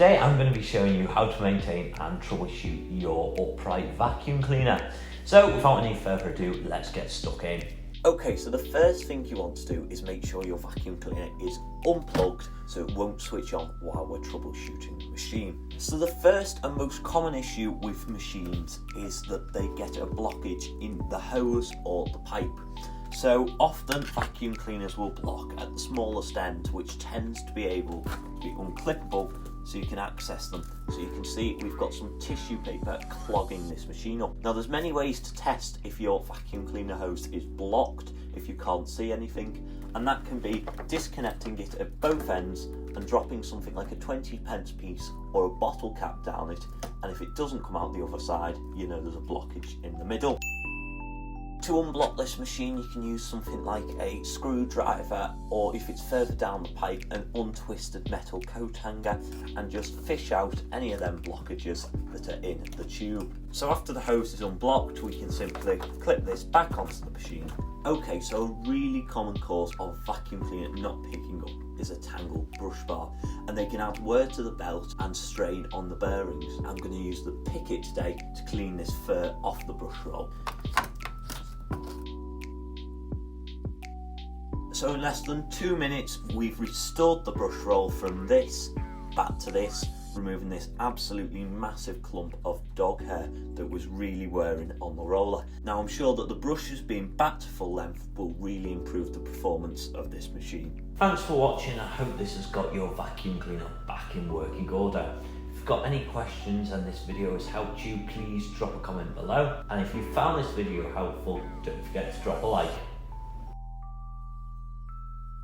today I'm going to be showing you how to maintain and troubleshoot your upright vacuum cleaner. So without any further ado, let's get stuck in. Okay, so the first thing you want to do is make sure your vacuum cleaner is unplugged so it won't switch on while we're troubleshooting the machine. So the first and most common issue with machines is that they get a blockage in the hose or the pipe. So often vacuum cleaners will block at the smallest end, which tends to be able to be unclippable so you can access them. So you can see we've got some tissue paper clogging this machine up. Now there's many ways to test if your vacuum cleaner hose is blocked if you can't see anything, and that can be disconnecting it at both ends and dropping something like a 20p piece or a bottle cap down it, and if it doesn't come out the other side, you know there's a blockage in the middle. To unblock this machine, you can use something like a screwdriver, or if it's further down the pipe, an untwisted metal coat hanger, and just fish out any of them blockages that are in the tube. So after the hose is unblocked, we can simply clip this back onto the machine. Okay, so a really common cause of vacuum cleaner not picking up is a tangled brush bar, and they can add wear to the belt and strain on the bearings. I'm going to use the Pikk-It today to clean this fur off the brush roll. So in less than 2 minutes, we've restored the brush roll from this back to this, removing this absolutely massive clump of dog hair that was really wearing on the roller. Now I'm sure that the brushes being back to full length will really improve the performance of this machine. Thanks for watching. I hope this has got your vacuum cleaner back in working order. If you've got any questions and this video has helped you, please drop a comment below. And if you found this video helpful, don't forget to drop a like.